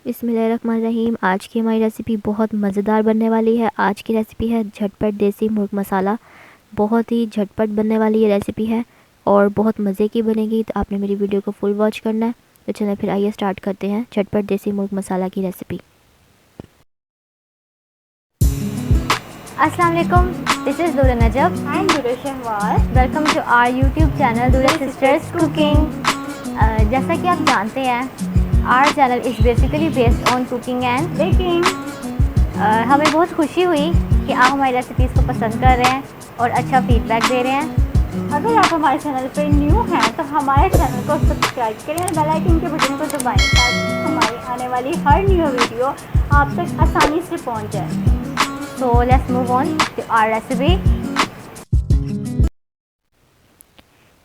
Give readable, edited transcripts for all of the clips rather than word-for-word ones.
बिस्मिल्लाहिर्रहमानिर्रहीम। आज की हमारी रेसिपी बहुत मज़ेदार बनने वाली है। आज की रेसिपी है झटपट देसी मुर्ग मसाला। बहुत ही झटपट बनने वाली ये रेसिपी है और बहुत मज़े की बनेगी। तो आपने मेरी वीडियो को फुल वॉच करना है। तो चलिए फिर आइए स्टार्ट करते हैं झटपट देसी मुर्ग मसाला की रेसिपी। अस्सलाम वालेकुम, दिस इज़ दूरा Najab and Dura Shahwaz. Welcome to our YouTube channel Dura sisters cooking. जैसा कि आप जानते हैं our channel is basically based on cooking and baking. हमें बहुत खुशी हुई कि आप हमारी रेसिपीज़ को पसंद कर रहे हैं और अच्छा फीडबैक दे रहे हैं। अगर आप हमारे चैनल पर न्यू हैं तो हमारे चैनल को सब्सक्राइब करें और बेल आइकन के बटन को दबाएं ताकि हमारी आने वाली हर न्यू वीडियो आप तक आसानी से पहुंच जाए। So let's move on to our recipe.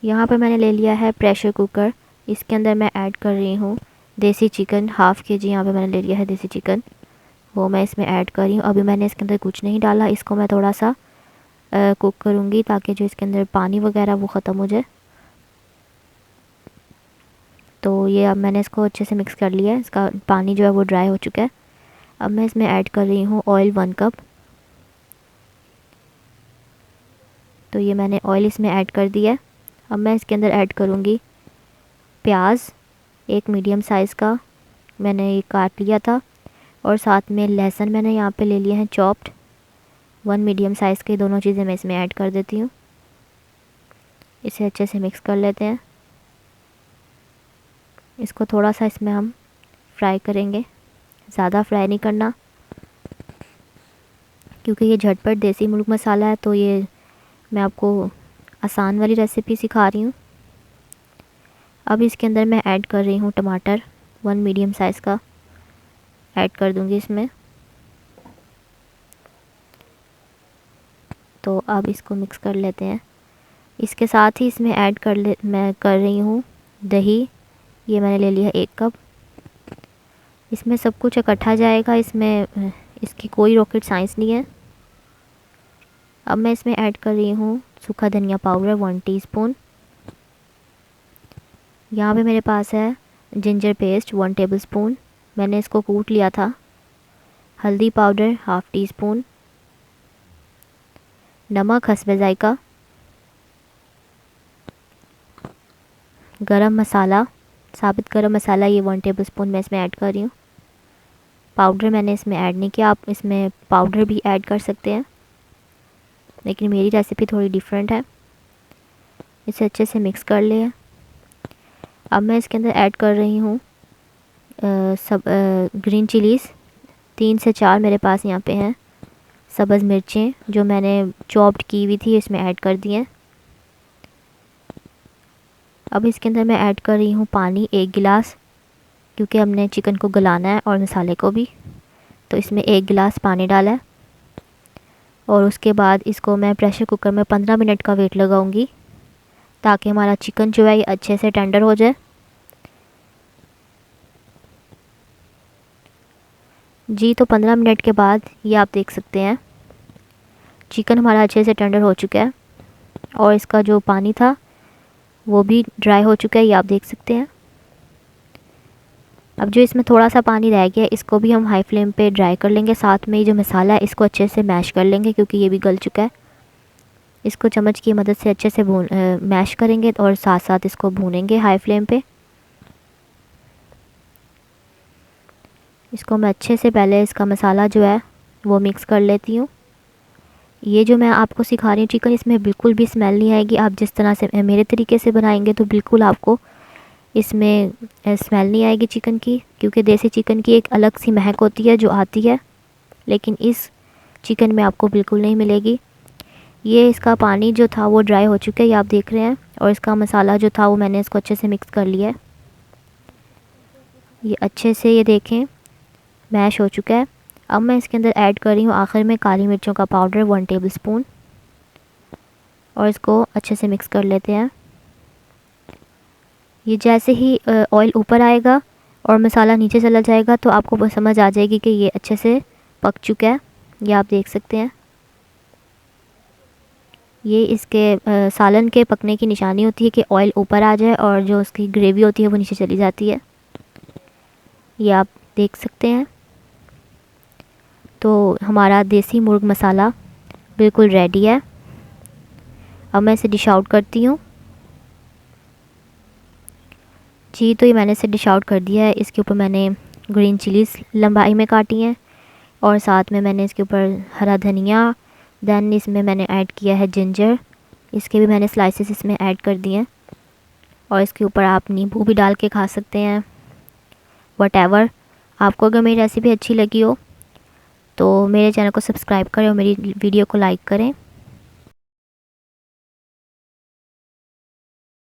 यहाँ पर मैंने ले लिया है प्रेशर कुकर। इसके अंदर मैं ऐड कर रही हूँ देसी चिकन। हाफ़ के जी यहाँ पे मैंने ले लिया है देसी चिकन, वो मैं इसमें ऐड कर रही हूँ। अभी मैंने इसके अंदर कुछ नहीं डाला, इसको मैं थोड़ा सा कुक करूँगी ताकि जो इसके अंदर पानी वगैरह वो ख़त्म हो जाए। तो ये अब मैंने इसको अच्छे से मिक्स कर लिया है, इसका पानी जो है वो ड्राई हो चुका है। अब मैं इसमें ऐड कर रही हूँ ऑयल 1 कप। तो ये मैंने ऑयल इसमें ऐड कर दिया है। अब मैं इसके अंदर ऐड करूँगी प्याज, एक मीडियम साइज़ का मैंने ये काट लिया था, और साथ में लहसुन मैंने यहाँ पे ले लिए हैं चॉप्ड, 1 मीडियम साइज़ के। दोनों चीज़ें मैं इसमें ऐड कर देती हूँ। इसे अच्छे से मिक्स कर लेते हैं। इसको थोड़ा सा इसमें हम फ्राई करेंगे, ज़्यादा फ्राई नहीं करना क्योंकि ये झटपट देसी मुर्ग मसाला है। तो ये मैं आपको आसान वाली रेसिपी सिखा रही हूँ। अब इसके अंदर मैं ऐड कर रही हूँ टमाटर, 1 मीडियम साइज़ का ऐड कर दूँगी इसमें। तो अब इसको मिक्स कर लेते हैं। इसके साथ ही इसमें ऐड मैं कर रही हूँ दही। ये मैंने ले लिया 1 कप। इसमें सब कुछ इकट्ठा जाएगा, इसमें इसकी कोई रॉकेट साइंस नहीं है। अब मैं इसमें ऐड कर रही हूँ सूखा धनिया पाउडर 1 टीस्पून। यहाँ पे मेरे पास है जिंजर पेस्ट 1 टेबलस्पून, मैंने इसको कूट लिया था। हल्दी पाउडर 1/2 टीस्पून, नमक हस्बे जायका, गरम मसाला, साबित गरम मसाला ये 1 टेबलस्पून मैं इसमें ऐड कर रही हूँ। पाउडर मैंने इसमें ऐड नहीं किया, आप इसमें पाउडर भी ऐड कर सकते हैं, लेकिन मेरी रेसिपी थोड़ी डिफरेंट है। इसे अच्छे से मिक्स कर लिया। अब मैं इसके अंदर ऐड कर रही हूँ ग्रीन चिलीज़ 3 से 4 मेरे पास यहाँ पे हैं। सब्ज़ मिर्चें जो मैंने चॉप्ड की हुई थी इसमें ऐड कर दी हैं। अब इसके अंदर मैं ऐड कर रही हूँ पानी 1 गिलास, क्योंकि हमने चिकन को गलाना है और मसाले को भी। तो इसमें 1 गिलास पानी डाला है और उसके बाद इसको मैं प्रेशर कुकर में 15 मिनट का वेट लगाऊंगी ताकि हमारा चिकन जो है ये अच्छे से टेंडर हो जाए। जी तो 15 मिनट के बाद ये आप देख सकते हैं चिकन हमारा अच्छे से टेंडर हो चुका है और इसका जो पानी था वो भी ड्राई हो चुका है, ये आप देख सकते हैं। अब जो इसमें थोड़ा सा पानी रह गया इसको भी हम हाई फ्लेम पे ड्राई कर लेंगे। साथ में ये जो मसाला है इसको अच्छे से मैश कर लेंगे क्योंकि ये भी गल चुका है। इसको चम्मच की मदद से अच्छे से मैश करेंगे और साथ साथ इसको भूनेंगे हाई फ्लेम पे। इसको मैं अच्छे से पहले इसका मसाला जो है वो मिक्स कर लेती हूँ। ये जो मैं आपको सिखा रही हूँ चिकन, इसमें बिल्कुल भी स्मेल नहीं आएगी। आप जिस तरह से मेरे तरीके से बनाएंगे तो बिल्कुल आपको इसमें स्मेल नहीं आएगी चिकन की, क्योंकि देसी चिकन की एक अलग सी महक होती है जो आती है, लेकिन इस चिकन में आपको बिल्कुल नहीं मिलेगी। ये इसका पानी जो था वो ड्राई हो चुका है, ये आप देख रहे हैं, और इसका मसाला जो था वो मैंने इसको अच्छे से मिक्स कर लिया है। ये अच्छे से ये देखें मैश हो चुका है। अब मैं इसके अंदर ऐड कर रही हूँ आखिर में काली मिर्चों का पाउडर 1 टेबलस्पून, और इसको अच्छे से मिक्स कर लेते हैं। ये जैसे ही ऑयल ऊपर आएगा और मसाला नीचे चला जाएगा तो आपको समझ आ जाएगी कि ये अच्छे से पक चुका है। ये आप देख सकते हैं, ये इसके सालन के पकने की निशानी होती है कि ऑयल ऊपर आ जाए और जो उसकी ग्रेवी होती है वो नीचे चली जाती है। ये आप देख सकते हैं। तो हमारा देसी मुर्ग मसाला बिल्कुल रेडी है। अब मैं इसे डिश आउट करती हूँ। जी, तो ये मैंने इसे डिश आउट कर दिया है। इसके ऊपर मैंने ग्रीन चिलीज़ लंबाई में काटी हैं और साथ में मैंने इसके ऊपर हरा धनिया, देन इसमें मैंने ऐड किया है जिंजर, इसके भी मैंने स्लाइसेस इसमें ऐड कर दिए हैं। और इसके ऊपर आप नींबू भी डाल के खा सकते हैं, वटेवर। आपको अगर मेरी रेसिपी अच्छी लगी हो तो मेरे चैनल को सब्सक्राइब करें और मेरी वीडियो को लाइक करें।